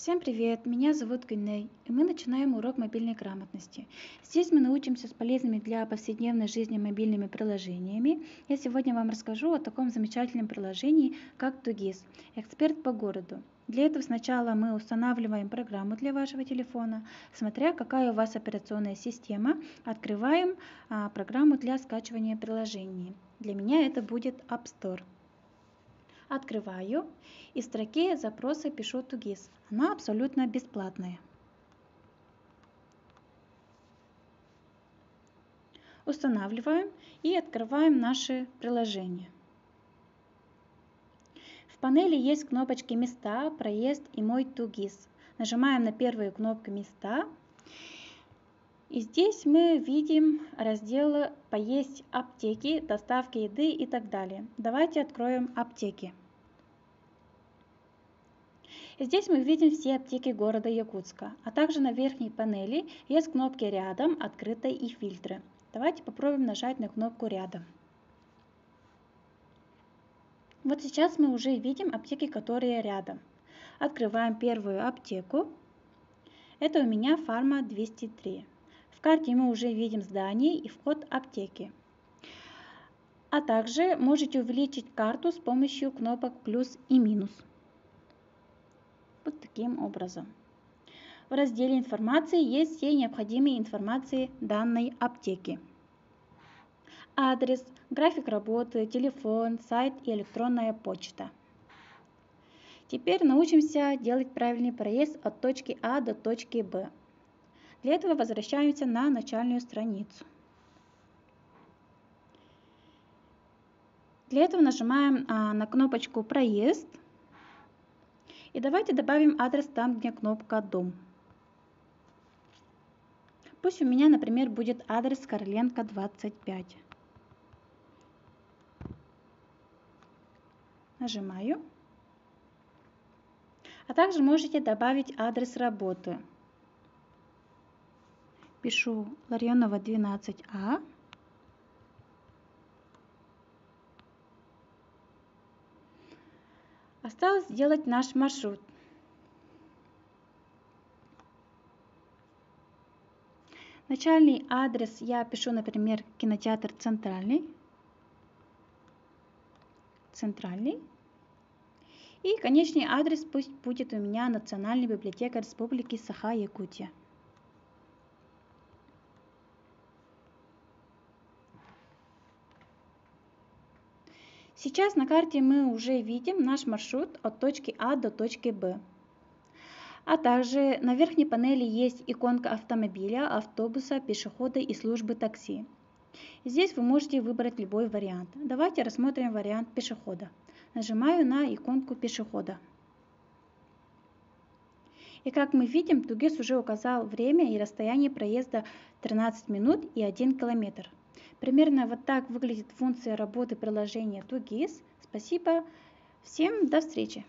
Всем привет! Меня зовут Гюней, и мы начинаем урок мобильной грамотности. Здесь мы научимся с полезными для повседневной жизни мобильными приложениями. Я сегодня вам расскажу о таком замечательном приложении, как Тугис, эксперт по городу. Для этого сначала мы устанавливаем программу для вашего телефона. Смотря какая у вас операционная система, открываем программу для скачивания приложений. Для меня это будет App Store. Открываю и в строке запроса пишу Тугис. Она абсолютно бесплатная. Устанавливаем и открываем наше приложение. В панели есть кнопочки «Места», «Проезд» и «Мой Тугис». Нажимаем на первую кнопку «Места». И здесь мы видим раздел «Поесть аптеки», «Доставки еды» и так далее. Давайте откроем аптеки. Здесь мы видим все аптеки города Якутска, а также на верхней панели есть кнопки «Рядом», «Открыто» и «Фильтры». Давайте попробуем нажать на кнопку «Рядом». Вот сейчас мы уже видим аптеки, которые рядом. Открываем первую аптеку. Это у меня Фарма 203. В карте мы уже видим здание и вход аптеки. А также можете увеличить карту с помощью кнопок плюс и минус. Вот таким образом. В разделе информации есть все необходимые информации данной аптеки. Адрес, график работы, телефон, сайт и электронная почта. Теперь научимся делать правильный проезд от точки А до точки Б. Для этого возвращаемся на начальную страницу. Для этого нажимаем на кнопочку «Проезд». И давайте добавим адрес там, где кнопка «Дом». Пусть у меня, например, будет адрес Короленко, 25. Нажимаю. А также можете добавить адрес работы. Пишу Ларионова, 12А. Осталось сделать наш маршрут. Начальный адрес я пишу, например, кинотеатр Центральный. И конечный адрес пусть будет у меня Национальная библиотека Республики Саха-Якутия. Сейчас на карте мы уже видим наш маршрут от точки А до точки Б. А также на верхней панели есть иконка автомобиля, автобуса, пешехода и службы такси. Здесь вы можете выбрать любой вариант. Давайте рассмотрим вариант пешехода. Нажимаю на иконку пешехода. И как мы видим, Тугис уже указал время и расстояние проезда 13 минут и 1 километр. Примерно вот так выглядит функция работы приложения Тугис. Спасибо. Всем до встречи.